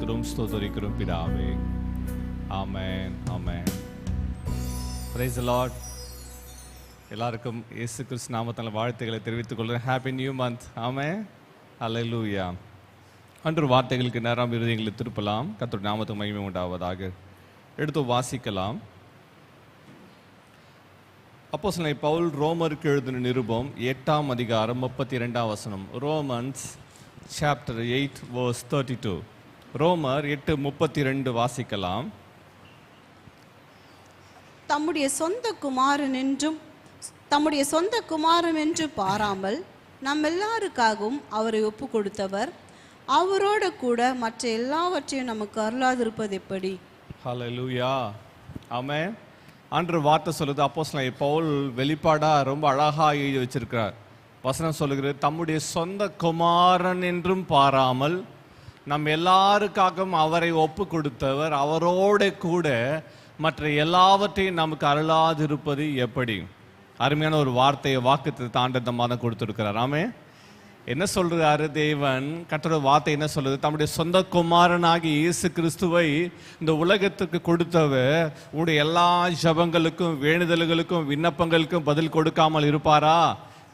துதிக்கிறோம், ஸ்தோத்திரிக்கிறோம் பிதாவே. Amen, amen. Praise the lord. எல்லாருக்கும் இயேசு கிறிஸ்து நாமத்தால் வாழ்த்துக்களை தெரிவித்துக் கொள்கிறேன். Happy new month. Amen, hallelujah. அன்று வார்த்தைகளுக்கு நேரம் இருதயங்களை திருப்பலாம். கர்த்தருடைய நாமத்துக்கு மகிமை உண்டாவதாக. எடுத்து வாசிக்கலாம். அப்போஸ்தலனாகிய பவுல் ரோமருக்கு எழுதின நிருபம் 8ஆம் அதிகாரம் 32ஆம் வசனம். Romans chapter 8 verse 32. ரோமர் 8:32 வாசிக்கலாம். தம்முடைய சொந்த குமாரன் என்று பாராமல் நம் எல்லாருக்காகவும் அவரை ஒப்பு கொடுத்தவர் அவரோட கூட மற்ற எல்லாவற்றையும் நமக்கு அருளாதிருப்பது எப்படி? ஹல்லேலூயா, ஆமென். அன்று வார்த்தை சொல்லுது, அப்போஸ்தலனாகிய பவுல் வெளிப்பாடா ரொம்ப அழகா எழுதி வச்சிருக்கிறார். வசனம் சொல்லுகிறது, தம்முடைய சொந்த குமாரன் என்றும் பாராமல் நம் எல்லாருக்காகவும் அவரை ஒப்பு கொடுத்தவர் அவரோட கூட மற்ற எல்லாவற்றையும் நமக்கு அருளாதிருப்பது எப்படி? அருமையான ஒரு வார்த்தையை வாக்குத்தத்தத்தை ஆண்டவர் இந்த மாதம் கொடுத்திருக்கிறார். ஆமென். என்ன சொல்றாரு தேவன்? கர்த்தருடைய வார்த்தை என்ன சொல்லுது? தம்முடைய சொந்த குமாரனாகி இயேசு கிறிஸ்துவை இந்த உலகத்துக்கு கொடுத்தவர் உங்களுடைய எல்லா ஜெபங்களுக்கும் வேண்டுதல்களுக்கும் விண்ணப்பங்களுக்கும் பதில் கொடுக்காமல் இருப்பாரா?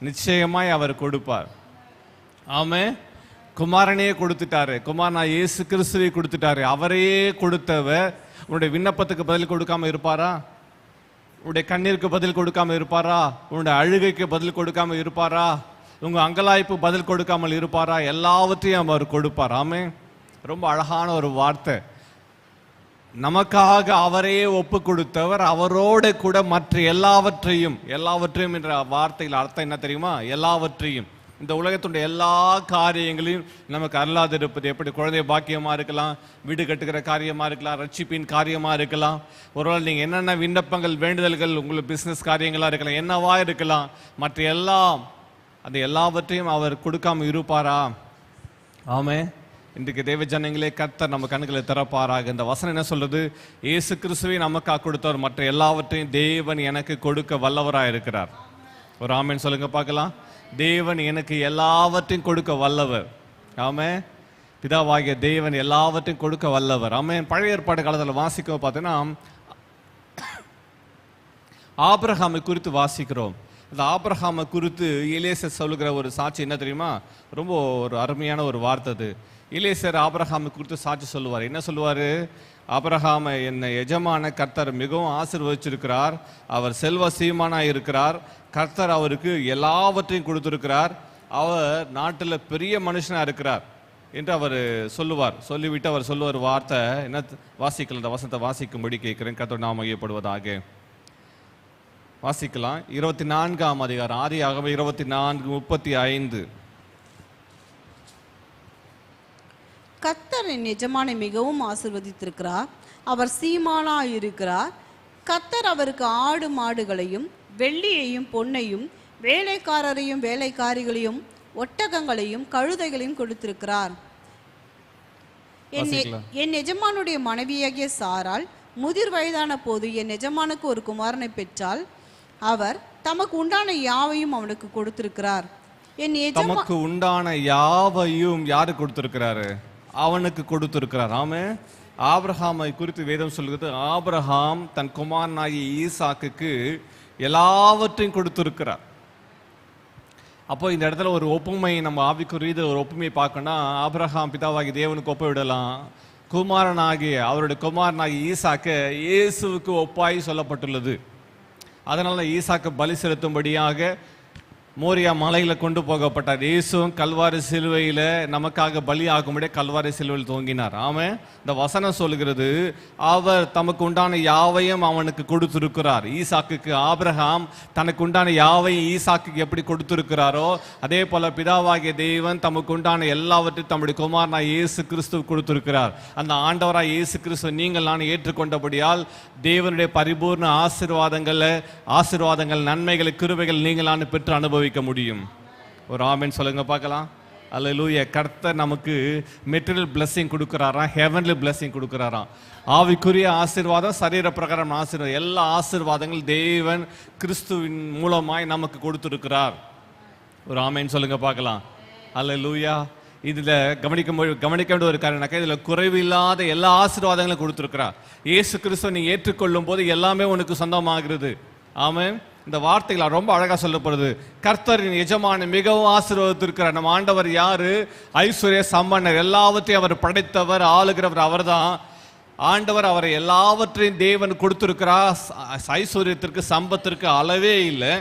நிச்சயமாய் அவர் கொடுப்பார். ஆமென். குமாரனையே கொடுத்துட்டாரு. குமாரனா இயேசு கிறிஸ்துவை கொடுத்துட்டாரு. அவரையே கொடுத்தவர் உன்னுடைய விண்ணப்பத்துக்கு பதில் கொடுக்காம இருப்பாரா? உன்னுடைய கண்ணீருக்கு பதில் கொடுக்காம இருப்பாரா? உன்னுடைய அழுகைக்கு பதில் கொடுக்காம இருப்பாரா? உங்க அங்கலாய்ப்பு பதில் கொடுக்காமல் இருப்பாரா? எல்லாவற்றையும் அவர் கொடுப்பார். ஆமென். ரொம்ப அழகான ஒரு வார்த்தை. நமக்காக அவரையே ஒப்பு கொடுத்தவர் அவரோட கூட மற்ற எல்லாவற்றையும் என்ற வார்த்தையில் அர்த்தம் என்ன தெரியுமா? எல்லாவற்றையும், இந்த உலகத்துடைய எல்லா காரியங்களையும் நமக்கு அருளாதிருப்பது எப்படி? குழந்தை பாக்கியமா இருக்கலாம், வீடு கட்டுகிற காரியமா இருக்கலாம், ரட்சிப்பின் காரியமா இருக்கலாம், ஒருவேளை நீங்க என்னென்ன விண்ணப்பங்கள் வேண்டுதல்கள் உங்களுக்கு பிசினஸ் காரியங்களா இருக்கலாம், என்னவா இருக்கலாம், மற்ற எல்லாம் அந்த எல்லாவற்றையும் அவர் கொடுக்காம இருப்பாரா? ஆமென். இன்றைக்கு தேவ ஜனங்களே, கர்த்தர் நம்ம கண்களை திறப்பாராக. இந்த வசனம் என்ன சொல்றது? இயேசு கிறிஸ்துவை நமக்காக கொடுத்தவர் மற்ற எல்லாவற்றையும் தேவன் எனக்கு கொடுக்க வல்லவராக இருக்கிறார். ஒரு ஆமென் சொல்லுங்க பார்க்கலாம். தேவன் எனக்கு எல்லாவற்றையும் கொடுக்க வல்லவர். ஆமென். பிதாவாகிய தேவன் எல்லாவற்றையும் கொடுக்க வல்லவர். ஆமென். பழைய ஏற்பாடு காலத்தில் வாசிக்க பார்த்தீங்கன்னா ஆபிரகாமை குறித்து வாசிக்கிறோம். இந்த ஆபிரகாமை குறித்து எலியேசர் சொல்லுகிற ஒரு சாட்சி என்ன தெரியுமா? ரொம்ப ஒரு அருமையான ஒரு வார்த்தை அது. எலியேசர் ஆபிரகாமை குறித்து சாட்சி சொல்லுவார். என்ன சொல்லுவார்? ஆபிரகாமை என்னை எஜமான கர்த்தர் மிகவும் ஆசீர்வதிச்சிருக்கிறார். அவர் செல்வ சீமானாக இருக்கிறார். கர்த்தர் அவருக்கு எல்லாவற்றையும் கொடுத்திருக்கிறார். அவர் நாட்டில் பெரிய மனுஷனாக இருக்கிறார் என்று அவர் சொல்லுவார். சொல்லிவிட்டு அவர் சொல்லுவார் வார்த்தை என்ன? வாசிக்கல, இந்த வசனத்தை வாசிக்கும்படி கேட்கிறேன். கர்த்தர் நாமம் மகிமைப்படுவதாக. வாசிக்கலாம். 24ஆம் அதிகாரம், ஆதியாகமம் 24:35. கர்த்தர் என் எஜமானை மிகவும் ஆசீர்வதித்திருக்கிறார். அவர் சீமானா இருக்கிறார். கர்த்தர் அவருக்கு ஆடு மாடுகளையும் வெள்ளியையும் பொன்னையும் வேலைக்காரரையும் வேலைக்காரிகளையும் ஒட்டகங்களையும் கழுதைகளையும் கொடுத்திருக்கிறார். என் எஜமானுடைய மனைவியாகிய சாராள் முதிர் வயதான போது என் எஜமானுக்கு ஒரு குமாரனை பெற்றால் அவர் தமக்கு உண்டான யாவையும் அவனுக்கு கொடுத்திருக்கிறார். தமக்கு உண்டான யாவையும் யாரு கொடுத்திருக்கிறாரு? அவனுக்கு கொடுத்திருக்கிறார். ஆமென். ஆபிரகாமை குறித்து வேதம் சொல்கிறது, ஆபிரகாம் தன் குமாரனாகிய ஈசாக்குக்கு எல்லாவற்றையும் கொடுத்திருக்கிறார். அப்போ இந்த இடத்துல ஒரு ஒப்புமை, நம்ம ஆவிக்குரிய ஒரு ஒப்புமையை பார்க்கணும்னா, ஆபிரகாம் பிதாவாகிய தேவனுக்கு ஒப்பு விடலாம். அவருடைய குமாரனாகிய ஈசாக்கு இயேசுவுக்கு ஒப்பாய் சொல்லப்பட்டுள்ளது. அதனால ஈசாக்கு பலி செலுத்தும்படியாக மோரியா மலையில கொண்டு போகப்பட்டார். இயேசுவும் கல்வாரி சிலுவையில நமக்காக பலி ஆகும்படியே கல்வாரி சிலுவையில் தூங்கினார். ஆமென். இந்த வசனம் சொல்லுகிறது, அவர் தமக்கு உண்டான யாவையும் அவனுக்கு கொடுத்திருக்கிறார். ஈசாக்குக்கு ஆபிரகாம் தனக்கு உண்டான யாவையும் ஈசாக்குக்கு எப்படி கொடுத்திருக்கிறாரோ அதே போல பிதாவாகிய தேவன் தமக்கு உண்டான எல்லாவற்றையும் தம்முடைய குமாரனாய் இயேசு கிறிஸ்து கொடுத்திருக்கிறார். அந்த ஆண்டவராய் இயேசு கிறிஸ்து நீங்கள் நான் ஏற்றுக்கொண்டபடியால் தேவனுடைய பரிபூர்ண ஆசீர்வாதங்கள் நன்மைகள் கிருபைகள் நீங்கள் நான் பெற்று அனுபவிக்க முடியும். ஒரு ஆமென் சொல்லுங்க பார்க்கலாம். அல்லேலூயா. கர்த்தர் நமக்கு மெட்டீரியல் பிளெஸிங் கொடுக்குறாராம், ஹெவன்லி பிளெஸிங் கொடுக்குறாராம். ஆவிக்குரிய ஆசீர்வாதம், சரீர பிரகாரம் ஆசீர்வாதம், எல்லா ஆசீர்வாதங்கள் தேவன் கிறிஸ்துவின் மூலமாய் நமக்கு கொடுத்திருக்கிறார். ஒரு ஆமென் சொல்லுங்க பார்க்கலாம். அல்லேலூயா. இதுல கவனிக்க வேண்டிய ஒரு காரணம், இதுல குறைவில்லாத எல்லா ஆசீர்வாதங்களும் கொடுத்திருக்கிறார். இயேசு கிறிஸ்துவை நீ ஏற்றுக்கொள்ளும் போது எல்லாமே உனக்கு சொந்தமாகிறது. ஆமென். இந்த வார்த்தைகள் ரொம்ப அழகா சொல்லப்படுது. கர்த்தரின் எஜமான மிகவும் ஆசீர்வதித்திருக்கிறார். நம்ம ஆண்டவர் யாரு? ஐஸ்வர்ய சம்பன்னர், எல்லாவற்றையும் அவர் படைத்தவர், ஆளுகிறவர் அவர்தான். ஆண்டவர் அவரை எல்லாவற்றையும் தேவன் கொடுத்திருக்கிறார். ஐஸ்வர்யத்திற்கு சம்பத்திற்கு அளவே இல்லை.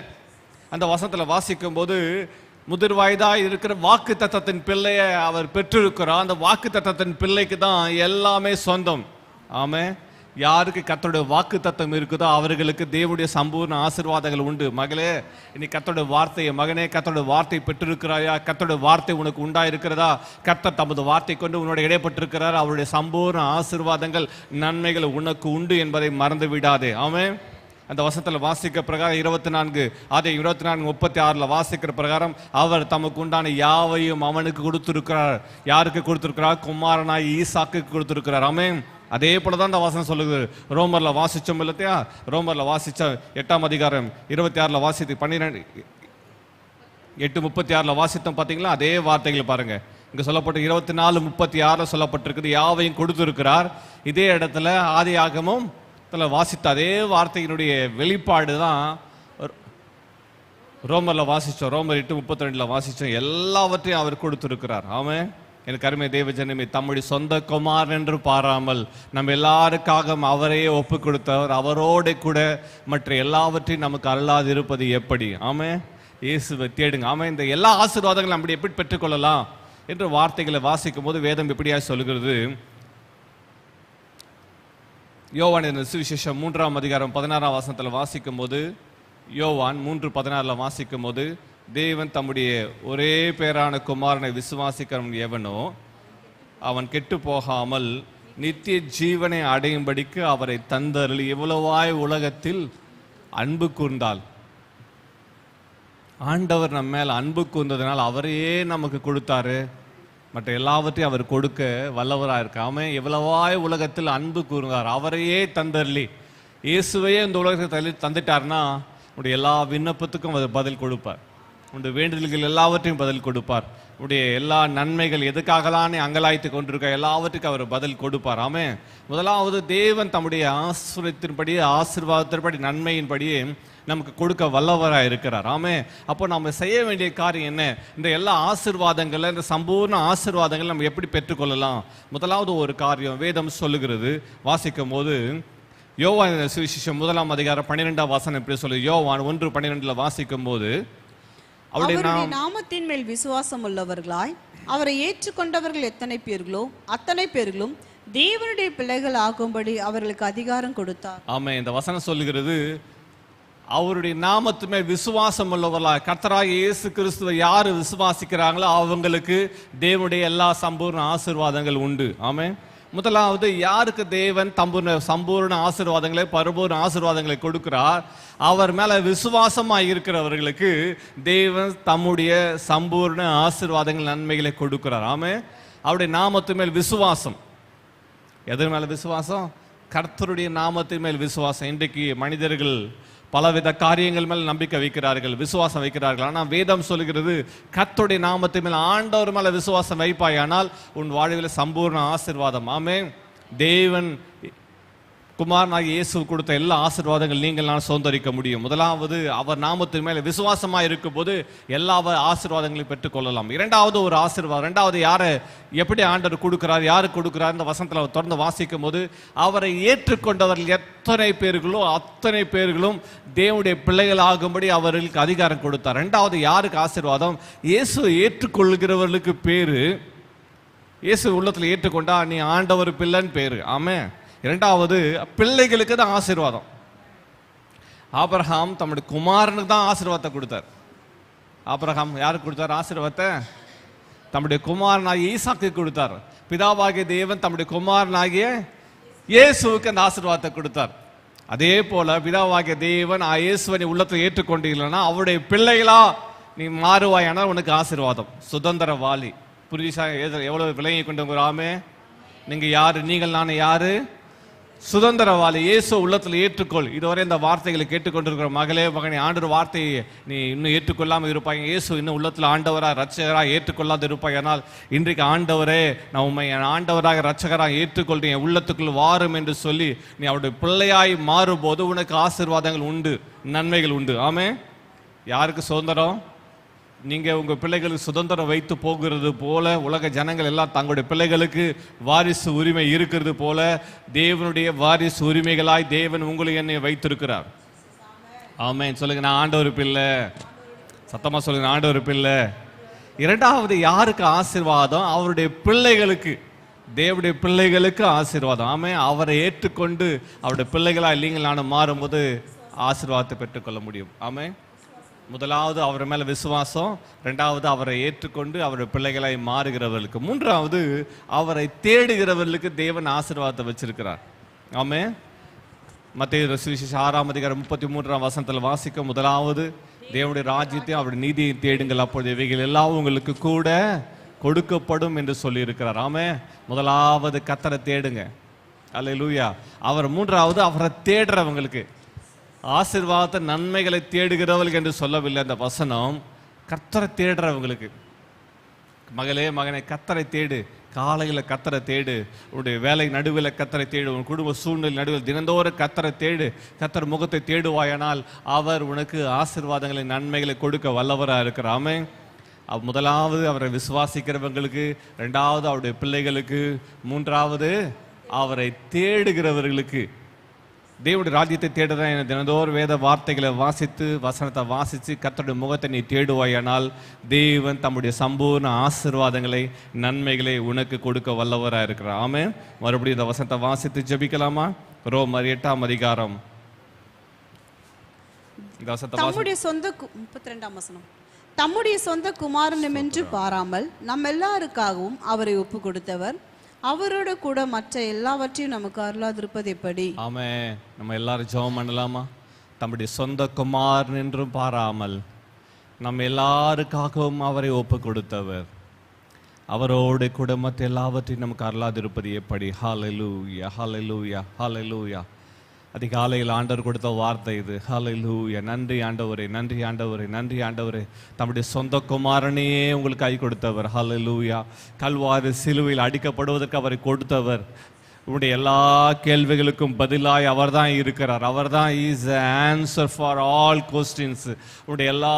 அந்த வசனத்துல வாசிக்கும் போது முதிர் வயதாய் இருக்கிற வாக்கு தத்தத்தின் பிள்ளையை அவர் பெற்றிருக்கிறார். அந்த வாக்கு தத்தத்தின் பிள்ளைக்கு தான் எல்லாமே சொந்தம். ஆமே. யாருக்கு கர்த்தருடைய வாக்கு தத்தம் இருக்குதோ அவர்களுக்கு தேவனுடைய சம்பூர்ண ஆசீர்வாதங்கள் உண்டு. மகளே, நீ கர்த்தருடைய வார்த்தையை, மகனே கர்த்தருடைய வார்த்தை பெற்றிருக்கிறாயா? கர்த்தருடைய வார்த்தை உனக்கு உண்டாயிருக்கிறதா? கர்த்தர் தமது வார்த்தை கொண்டு உன்னோட இடைப்பட்டிருக்கிறார். அவருடைய சம்பூர்ண ஆசீர்வாதங்கள், நன்மைகள் உனக்கு உண்டு என்பதை மறந்து விடாதே. ஆமே. அந்த வசனத்துல வாசிக்கிற பிரகாரம் 24:36 வாசிக்கிற பிரகாரம் அவர் தமக்கு உண்டான யாவையும் அவனுக்கு கொடுத்திருக்கிறார். யாருக்கு கொடுத்திருக்கிறார்? குமாரனாய் ஈசாக்கு கொடுத்திருக்கிறார். ஆமென். அதே போலதான் அந்த வசனம் சொல்லுது. ரோமர்ல வாசிச்சோம் இல்லையா? ரோமர்ல வாசிச்ச 8ஆம் அதிகாரம் 26 வாசித்து 8:36 வாசித்தோம் பாத்தீங்களா? அதே வார்த்தைகளை பாருங்க. இங்க சொல்லப்பட்ட 24:36 சொல்லப்பட்டிருக்குது, யாவையும் கொடுத்திருக்கிறார். இதே இடத்துல ஆதியாகமும் வாசித்த அதே வார்த்தையினுடைய வெளிப்பாடு தான் ரோமர்ல வாசிச்சோம். ரோமர் 8:32 வாசிச்சோம். எல்லாவற்றையும் அவர் கொடுத்திருக்கிறார். ஆமென். எனக்கு அருமை தேவ ஜனமே, தம்முடைய சொந்த குமாரன் என்று பாராமல் நம்ம எல்லாருக்காக அவரையே ஒப்பு கொடுத்தவர். அவரோட கூட மற்ற எல்லாவற்றையும் நமக்கு அருளாது இருப்பது எப்படி? ஆமென். இயேசுவை தேடுங்க. ஆமென். இந்த எல்லா ஆசீர்வாதங்களும் அப்படி எப்படி பெற்றுக்கொள்ளலாம் என்று வார்த்தைகளை வாசிக்கும் போது வேதம் இப்படியா சொல்லுகிறது. யோவான் சுவிசேஷம் 3ஆம் அதிகாரம் 16ஆம் வசனத்தில் வாசிக்கும் போது, யோவான் 3:16 வாசிக்கும் போது, தேவன் தம்முடைய ஒரே பேரான குமாரனை விசுவாசிக்கிறவன் எவனோ அவன் கெட்டு போகாமல் நித்திய ஜீவனை அடையும்படிக்கு அவரை தந்தருளி எவ்வளவாய் உலகத்தில் அன்பு கூர்ந்தால். ஆண்டவர் நம்ம மேல அன்பு கூர்ந்ததுனால் அவரையே நமக்கு கொடுத்தாரு. மற்ற எல்லாவற்றையும் அவர் கொடுக்க வல்லவராக இருக்காம எவ்வளவாய் உலகத்தில் அன்பு கூர்ந்தார். அவரையே தந்தருளி, இயேசுவையே இந்த உலகத்தை தந்துட்டார்னா உடைய எல்லா விண்ணப்பத்துக்கும் அவர் பதில் கொடுப்பார். உடைய வேண்டுதல்கள் எல்லாவற்றையும் பதில் கொடுப்பார். உடைய எல்லா நன்மைகள் எதுக்காகலாம் அங்கலாய்த்து கொண்டிருக்க எல்லாவற்றுக்கும் அவர் பதில் கொடுப்பார். ஆமே. முதலாவது தேவன் தம்முடைய ஆசீர்வாதத்தின்படி, ஆசீர்வாதத்தின்படி, நன்மையின்படியே நமக்கு கொடுக்க வல்லவராக இருக்கிறார். ஆமே. அப்போ நம்ம செய்ய வேண்டிய காரியம் என்ன? இந்த எல்லா ஆசீர்வாதங்களை, இந்த சம்பூர்ண ஆசீர்வாதங்களை நம்ம எப்படி பெற்றுக்கொள்ளலாம்? முதலாவது ஒரு காரியம் வேதம் சொல்லுகிறது. வாசிக்கும் போது யோவான் சுவிசேஷம் 1ஆம் அதிகாரம் 12ஆம் வசனம் எப்படி சொல்லுது? யோவான் 1:12 வாசிக்கும் போது, அவருடைய நாமத்தின் மேல் விசுவாசம் உள்ளவர்களாய் அவரை ஏற்றுக்கொண்டவர்கள் எத்தனை பேர்களோ அத்தனை பேர்களும் தேவனுடைய பிள்ளைகள் ஆகும்படி அவர்களுக்கு அதிகாரம் கொடுத்தார். ஆமே. இந்த வசனம் சொல்லுகிறது, அவருடைய நாமத்து மேல் விசுவாசம் உள்ளவர்களாய், கர்த்தராகிய இயேசு கிறிஸ்துவை யாரு விசுவாசிக்கிறாங்களோ அவங்களுக்கு தேவனுடைய எல்லா சம்பூர்ண ஆசீர்வாதங்கள் உண்டு. ஆமே. முதலாவது யாருக்கு தேவன் சம்பூர்ண ஆசீர்வாதங்களை, பரிபூர்ண ஆசீர்வாதங்களை கொடுக்கிறார்? அவர் மேல விசுவாசமாக இருக்கிறவர்களுக்கு தேவன் தம்முடைய சம்பூர்ண ஆசீர்வாதங்கள், நன்மைகளை கொடுக்கிறார். ஆமே. அவருடைய நாமத்து மேல் விசுவாசம். எதன் மேல விசுவாசம்? கர்த்தருடைய நாமத்தின் மேல் விசுவாசம். இன்றைக்கு மனிதர்கள் பலவித காரியங்கள் மேல் நம்பிக்கை வைக்கிறார்கள், விசுவாசம் வைக்கிறார்கள். ஆனால் வேதம் சொல்லுகிறது, கர்த்தருடைய நாமத்தின் மேல், ஆண்டவர் மேல விசுவாசம் வைப்பாயானால் உன் வாழ்வில் சம்பூர்ண ஆசீர்வாதம். ஆமே. தேவன் குமாரனாகிய இயேசு கொடுத்த எல்லா ஆசீர்வாதங்கள் நீங்கள் நான் சுதந்தரிக்க முடியும். முதலாவது அவர் நாமத்தின் மேல விசுவாசமாக இருக்கும் போது எல்லா ஆசீர்வாதங்களையும் பெற்றுக்கொள்ளலாம். இரண்டாவது ஒரு ஆசீர்வாதம். இரண்டாவது யாரை எப்படி ஆண்டவர் கொடுக்கிறார், யாருக்கு கொடுக்கிறார்? இந்த வசனத்தில் தொடர்ந்து வாசிக்கும் போது, அவரை ஏற்றுக்கொண்டவர்கள் எத்தனை பேர்களோ அத்தனை பேர்களும் தேவனுடைய பிள்ளைகள் ஆகும்படி அவர்களுக்கு அதிகாரம் கொடுத்தார். இரண்டாவது யாருக்கு ஆசீர்வாதம்? இயேசு ஏற்றுக்கொள்கிறவர்களுக்கு பேரு. இயேசு உள்ளத்தில் ஏற்றுக்கொண்டா நீ ஆண்டவர் பிள்ளைன்னு பேரு. ஆமே. இரண்டாவது பிள்ளைகளுக்கு தான் ஆசீர்வாதம். ஆபிரகாம் தம்முடைய குமாரனுக்கு தான் ஆசீர்வாதத்தை கொடுத்தார். ஆபிரகாம் யாருக்கு கொடுத்தார் ஆசீர்வாதத்தை? தம்முடைய குமாரனாகிய ஈசாக்கு கொடுத்தார். பிதாவாகிய தேவன் தம்முடைய குமாரனாகிய இயேசுவுக்கு அந்த ஆசீர்வாதத்தை கொடுத்தார். அதே போல பிதாவாகிய தேவன் இயேசுவை உள்ளத்தை ஏற்றுக்கொண்டீங்கன்னா அவருடைய பிள்ளைகளா நீ மாறுவாயானால் உனக்கு ஆசீர்வாதம். சுதந்திரவாளி. புரியுதா எவ்வளவு விலகி கொண்டு? ஆமே. நீங்க யாரு? நீங்கள் நான் யாரு? சுதந்திரவாளி, இயேசு உள்ளத்தில் ஏற்றுக்கொள். இதுவரை இந்த வார்த்தைகளை கேட்டுக்கொண்டிருக்கிற மகளே மகனே, ஆண்டவர் வார்த்தையை நீ இன்னும் ஏற்றுக்கொள்ளாமல் இருப்பாய், இயேசு இன்னும் உள்ளத்தில் ஆண்டவராக ரட்சகராக ஏற்றுக்கொள்ளாது இருப்பாய். ஆனால் இன்றைக்கு ஆண்டவரே, நான் உண்மை என் ஆண்டவராக ரட்சகராக ஏற்றுக்கொள்றேன், என் உள்ளத்துக்குள் வாரும் என்று சொல்லி நீ அவருடைய பிள்ளையாய் மாறும்போது உனக்கு ஆசீர்வாதங்கள் உண்டு, நன்மைகள் உண்டு. ஆமே. யாருக்கு சுதந்திரம்? நீங்கள் உங்கள் பிள்ளைகளுக்கு சுதந்திரம் வைத்து போகிறது போல, உலக ஜனங்கள் எல்லாம் தங்களுடைய பிள்ளைகளுக்கு வாரிசு உரிமை இருக்கிறது போல, தேவனுடைய வாரிசு உரிமைகளாய் தேவன் உங்களை என்னை வைத்திருக்கிறார். ஆமென். சொல்லுங்க, நான் ஆண்டவர் பிள்ளை. சத்தமா சொல்லுங்க, ஆண்டவர் பிள்ளை. இரண்டாவது யாருக்கு ஆசீர்வாதம்? அவருடைய பிள்ளைகளுக்கு, தேவனுடைய பிள்ளைகளுக்கு ஆசீர்வாதம். ஆமென். அவரை ஏற்றுக்கொண்டு அவருடைய பிள்ளைகளா இல்லைங்கள் நான் மாறும்போது ஆசீர்வாதத்தை பெற்றுக்கொள்ள முடியும். ஆமென். முதலாவது அவர் மேல விசுவாசம், இரண்டாவது அவரை ஏற்றுக்கொண்டு அவருடைய பிள்ளைகளாய் மாறுகிறவர்களுக்கு, மூன்றாவது அவரை தேடுகிறவர்களுக்கு தேவன் ஆசீர்வாதத்தை வச்சிருக்கிறார். ஆமென். மத்தேயு சுவிசேஷம் 6:33 வாசிக்க, முதலாவது தேவனுடைய ராஜ்யத்தையும் அவருடைய நீதியை தேடுங்கள், அப்பொழுது இவைகள் எல்லாம் உங்களுக்கு கூட கொடுக்கப்படும் என்று சொல்லி இருக்கிறார். ஆமென். முதலாவது கர்த்தரை தேடுங்க. அல்லேலூயா. அவர் மூன்றாவது அவரை தேடுறவங்களுக்கு ஆசீர்வாத நன்மைகளை தேடுகிறவர்களுக்கு என்று சொல்லவில்லை அந்த வசனம். கர்த்தரை தேடுறவங்களுக்கு, மகளே மகனை கர்த்தரை தேடு. காலையில் கர்த்தரை தேடு, உன்னுடைய வேலை நடுவில் கர்த்தரை தேடு, உன் குடும்ப சூழ்நிலை நடுவில் தினந்தோறும் கர்த்தரை தேடு. கர்த்தர் முகத்தை தேடுவாயானால் அவர் உனக்கு ஆசீர்வாதங்களை நன்மைகளை கொடுக்க வல்லவராக இருக்கிறார். ஆமென். முதலாவது அவரை விசுவாசிக்கிறவங்களுக்கு, இரண்டாவது அவருடைய பிள்ளைகளுக்கு, மூன்றாவது அவரை தேடுகிறவர்களுக்கு. தேவனுடைய ராஜ்யத்தை தேடுறேன், தினந்தோறும் வேத வார்த்தைகளை வாசித்து வசனத்தை வாசித்து கர்த்தருடைய முகத்தை நீ தேடுவாயானால் தேவன் தம்முடைய சம்பூர்ண ஆசீர்வாதங்களை நன்மைகளை உனக்கு கொடுக்க வல்லவராக இருக்கிறார். ஆமென். மறுபடியும் இந்த வசனத்தை வாசித்து ஜெபிக்கலாமா? ரோமர் 8:32 இந்த வசனத்தை தம்முடைய சொந்த 32ஆம் வசனம். தம்முடைய சொந்த குமாரனும் என்று பாராமல் நம் எல்லாருக்காகவும் அவரை ஒப்பு கொடுத்தவர், அவரோட கூட மற்ற எல்லாவற்றையும் நமக்கு அருளாதிருப்பது எப்படி? ஆமென். நம்ம எல்லாரும் ஜெபம் பண்ணலாமா? தம்முடைய சொந்த குமாரன் என்றும் பாராமல் நம்ம எல்லாருக்காகவும் அவரை ஒப்பு கொடுத்தவர், அவரோட கூட மற்ற எல்லாவற்றையும் நமக்கு அருளாதிருப்பது எப்படி? ஹல்லேலூயா, ஹல்லேலூயா, ஹல்லேலூயா. அதிகாலையில் ஆண்டவர் கொடுத்த வார்த்தை இது. ஹல்லேலூயா. நன்றி ஆண்டவரே, நன்றி ஆண்டவரே, நன்றி ஆண்டவரே. தம்முடைய சொந்த குமாரனையே உங்களுக்கு கை கொடுத்தவர். ஹல்லேலூயா. கல்வாரி சிலுவையில் அடிக்கப்படுவதற்கு அவரை கொடுத்தவர். உங்களுடைய எல்லா கேள்விகளுக்கும் பதிலாய் அவர் தான் இருக்கிறார். அவர் தான் is answer for all questions. உங்களுடைய எல்லா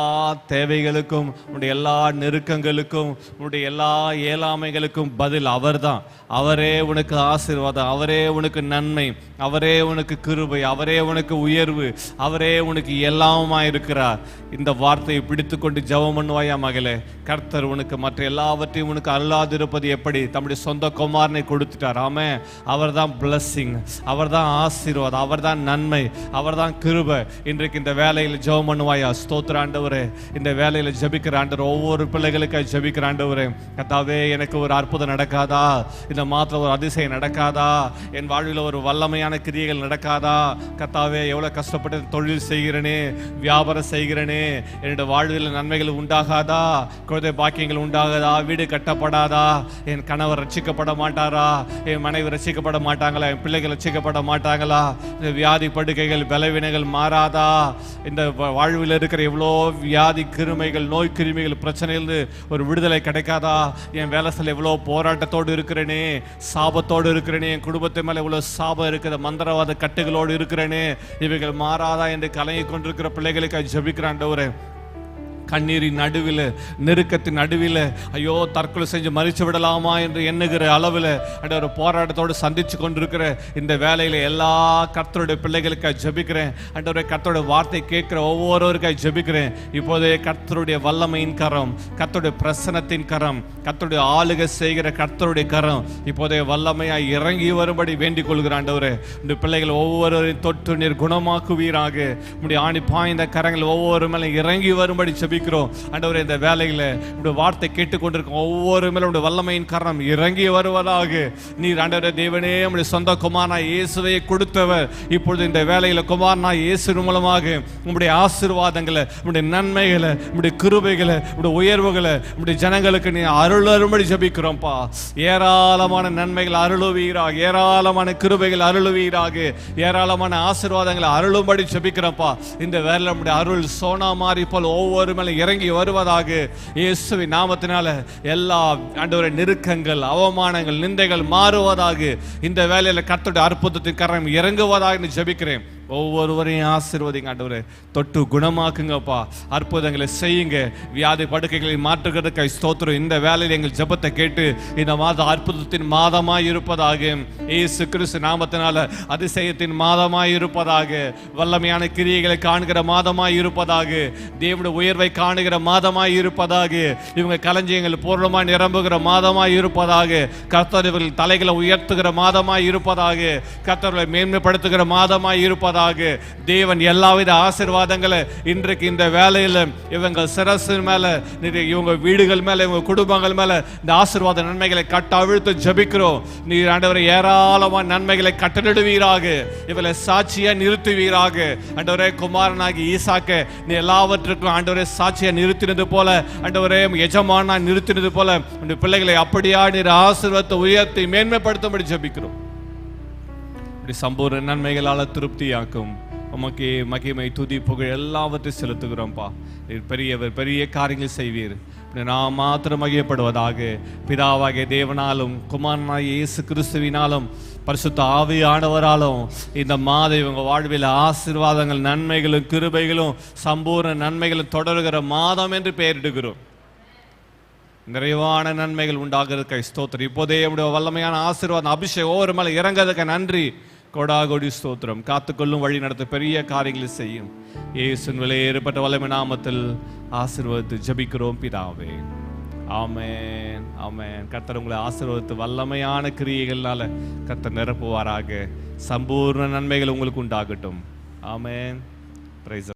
தேவைகளுக்கும், உங்களுடைய எல்லா நெருக்கங்களுக்கும், உங்களுடைய எல்லா இயலாமைகளுக்கும் பதில் அவர் தான். அவரே உனக்கு ஆசீர்வாதம், அவரே உனக்கு நன்மை, அவரே உனக்கு கிருபை, அவரே உனக்கு உயர்வு, அவரே உனக்கு எல்லாமா இருக்கிறார். இந்த வார்த்தையை பிடித்து கொண்டு ஜெபம் பண்ணுவாயா மகளே? கர்த்தர் உனக்கு மற்ற எல்லாவற்றையும் உனக்கு அருளாதிருப்பது எப்படி? தம்முடைய சொந்த குமாரனை கொடுத்துட்டார். ஆமே. அவர் தான் பிளஸ்ஸிங், அவர் தான் ஆசீர்வாதம், அவர் தான் நன்மை, அவர் தான் கிருபை. இன்றைக்கு இந்த வேலையில் ஜெபம் பண்ணுவாயா? ஸ்தோத்திர ஆண்டவரே. இந்த வேலையில் ஜெபிக்கிற ஆண்டவர், ஒவ்வொரு பிள்ளைகளுக்காக ஜெபிக்கிற ஆண்டவரே, கர்த்தாவே எனக்கு ஒரு அற்புதம் நடக்காதா? இந்த மாத்திரம் ஒரு அதிசயம் நடக்காதா? என் வாழ்வில் ஒரு வல்லமையான கிரியைகள் நடக்காதா? கர்த்தாவே எவ்வளோ கஷ்டப்பட்டு தொழில் செய்கிறேனே, வியாபாரம் செய்கிறேனே, என்னுடைய வாழ்வில் நன்மைகள் உண்டாகாதா? குழந்தை பாக்கியங்கள் உண்டாகாதா? வீடு கட்டப்படாதா? என் கணவர் ரட்சிக்கப்பட மாட்டாரா? என் மனைவி ரட்சிக்கப்பட மாட்டாங்களா? என் பிள்ளைகள் ரட்சிக்கப்பட மாட்டாங்களா? இந்த வியாதி படுக்கைகள் பலவீனங்கள் மாறாதா? இந்த வாழ்வில் இருக்கிற எவ்வளோ வியாதி கிருமைகள், நோய் கிருமிகள் பிரச்சனையிலிருந்து ஒரு விடுதலை கிடைக்காதா? என் வேலை சொல்ல எவ்வளோ போராட்டத்தோடு இருக்கிறேனே, சாபத்தோடு இருக்கிறேனே, என் குடும்பத்தை மேலே எவ்வளோ சாபம் இருக்கிற மந்திரவாத கட்டுகளோடு இருக்கிறேனே, இவைகள் மாறாதா என்று கலங்கி கொண்டிருக்கிற பிள்ளைகளுக்கு ஜெபிக்கிறாண்டவரே. கண்ணீரின் நடுவில், நெருக்கத்தின் நடுவில், ஐயோ தற்கொலை செஞ்சு மறிச்சு விடலாமா என்று எண்ணுகிற அளவில் ஒரு போராட்டத்தோடு சந்திச்சு கொண்டிருக்கிற இந்த வேலையில் எல்லா கர்த்தருடைய பிள்ளைகளுக்காக ஜெபிக்கிறேன். அண்டவரே, கர்த்தருடைய வார்த்தை கேட்கிற ஒவ்வொருவருக்காக ஜெபிக்கிறேன். இப்போதே கர்த்தருடைய வல்லமையின் கரம், கர்த்தருடைய பிரசனத்தின் கரம், கர்த்தருடைய ஆளுகை செய்கிற கர்த்தருடைய கரம் இப்போதே வல்லமையாய் இறங்கி வரும்படி வேண்டிக் கொள்கிற ஆண்டவரே. இந்த பிள்ளைகள் ஒவ்வொருவரையும் தொற்று நீர் குணமாக்குவீராக. உடைய ஆணி பாய்ந்த கரங்கள் ஒவ்வொரு மேலே இறங்கி வரும்படி ஜெபிக்கிறோம். ஆண்டவரே, இந்த வேலையில உடைய வார்த்தை கேட்டுக்கொண்டிருக்கும் ஒவ்வொரு மேலும் உடைய வல்லமையின் காரணம் இறங்கி வருவதாக. நீர் ஆண்டவரே தேவனே, உடைய சொந்த குமாரனா இயேசுவை கொடுத்தவர். இப்பொழுது இந்த வேலையில குமாரனா இயேசு மூலமாக உங்களுடைய ஆசீர்வாதங்களை, உங்களுடைய நன்மைகளை, உங்களுடைய கிருபைகளை, உங்களுடைய உயர்வுகளை உங்களுடைய ஜனங்களுக்கு நீ அருளும்படி ஜெபிக்கிறோம்ப்பா. ஏராளமான நன்மைகள் அருளுவீராக, ஏராளமான கிருபைகள் அருளுவீராக, ஏராளமான ஆசீர்வாதங்களை அருளும்படி ஜெபிக்கிறோம்ப்பா. இந்த வேலையில நம்முடைய அருள் சோனா மாறி போல் ஒவ்வொரு மேல இறங்கி வருவதாக. இயேசுவின் நாமத்தினால எல்லா ஆண்டவரே நெருக்கங்கள், அவமானங்கள், நிந்தைகள் மாறுவதாக. இந்த வேலையில கர்த்தருடைய அற்புதத்தின் கரம் இறங்குவதாக ஜெபிக்கிறேன். ஒவ்வொருவரையும் ஆசீர்வதிங்க ஆண்டவரே. தொட்டு குணமாக்குங்கப்பா. அற்புதங்களை செய்யுங்க. வியாதி படுக்கைகளை மாற்றுகிறதுக்கு ஸ்தோத்திரம். இந்த வேலையில் எங்கள் ஜெபத்தை கேட்டு இந்த மாதம் அற்புதத்தின் மாதமாய் இருப்பதாக. இயேசு கிறிஸ்து நாமத்தினால அதிசயத்தின் மாதமாய் இருப்பதாக. வல்லமையான கிரியைகளை காணுகிற மாதமாய் இருப்பதாக. தேவனுடைய உயர்வை காணுகிற மாதமாய் இருப்பதாக. இவங்க களஞ்சியங்கள் பூர்ணமாய் நிரம்புகிற மாதமாய் இருப்பதாக. கர்த்தர் இவர்கள் தலைகளை உயர்த்துகிற மாதமாய் இருப்பதாக. கர்த்தர்களை மேன்மைப்படுத்துகிற மாதமாய் இருப்பதாக. தேவன் எல்லாவித ஆசீர்வாதங்களை இன்றைக்கு இந்த வேலையில் இவங்க சிரசு மேல, இவங்க வீடுகள் மேல, இவங்க குடும்பங்கள் மேல இந்த ஆசீர்வாத நன்மைகளை கட்டவிழ்த்து ஜெபிக்கிறோம். நீர் ஆண்டவரே ஏராளமான நன்மைகளை கட்டளிடுவீராக. இவளை சாட்சியா நிறுத்துவீராக. ஆண்டவரே, குமாரனாகி ஈசாக்க நீ எல்லாவற்றுக்கும் ஆண்டவரே சாட்சியா நிறுத்தினது போல, ஆண்டவரே எஜமானா நிறுத்தினது போல உடைய பிள்ளைகளை அப்படியா நீர் ஆசீர்வாதத்தை உயர்த்தி மேன்மைப்படுத்தும்படி ஜெபிக்கிறோம். சம்பூர்ண நன்மைகளால திருப்தியாக்கும். உமக்கு மகிமை, துதி, புகழ் எல்லாவற்றையும் செலுத்துகிறோம்ப்பா. நீர் பெரியவர், பெரிய காரியங்கள் செய்வீர். நாம் மாத்திரம் மகிழப்படுவதாக. பிதாவாகிய தேவனாலும் குமாரனாகிய இயேசு கிறிஸ்துவினாலும் பரிசுத்த ஆவியானவராலும் இந்த மாதம் இவங்க வாழ்வில் ஆசீர்வாதங்கள், நன்மைகளும் கிருபைகளும் சம்பூர்ண நன்மைகளும் தொடர்கிற மாதம் என்று பெயரிடுகிறோம். நிறைவான நன்மைகள் உண்டாகிறதுக்கு ஸ்தோத்திரம். இப்போதே உடைய வல்லமையான ஆசீர்வாதம் அபிஷேகம் ஒவ்வொரு மேல இறங்கிறதுக்கு நன்றி. கொடாகொடி ஸ்தோத்திரம். காத்துக்கொள்ளும், வழி நடத்த பெரிய காரியங்களை செய்யும். இயேசுவின் விலையேறப்பட்ட வல்லமை நாமத்தில் ஆசீர்வாதத்தை ஜெபிக்கிறோம் பிதாவே. ஆமென், ஆமென். கர்த்தர் உங்களை ஆசீர்வாதத்து வல்லமையான கிரியைகள்னால கர்த்தர் நிரப்புவாராக. சம்பூர்ண நன்மைகள் உங்களுக்கு உண்டாகட்டும். ஆமென். பிரைஸ்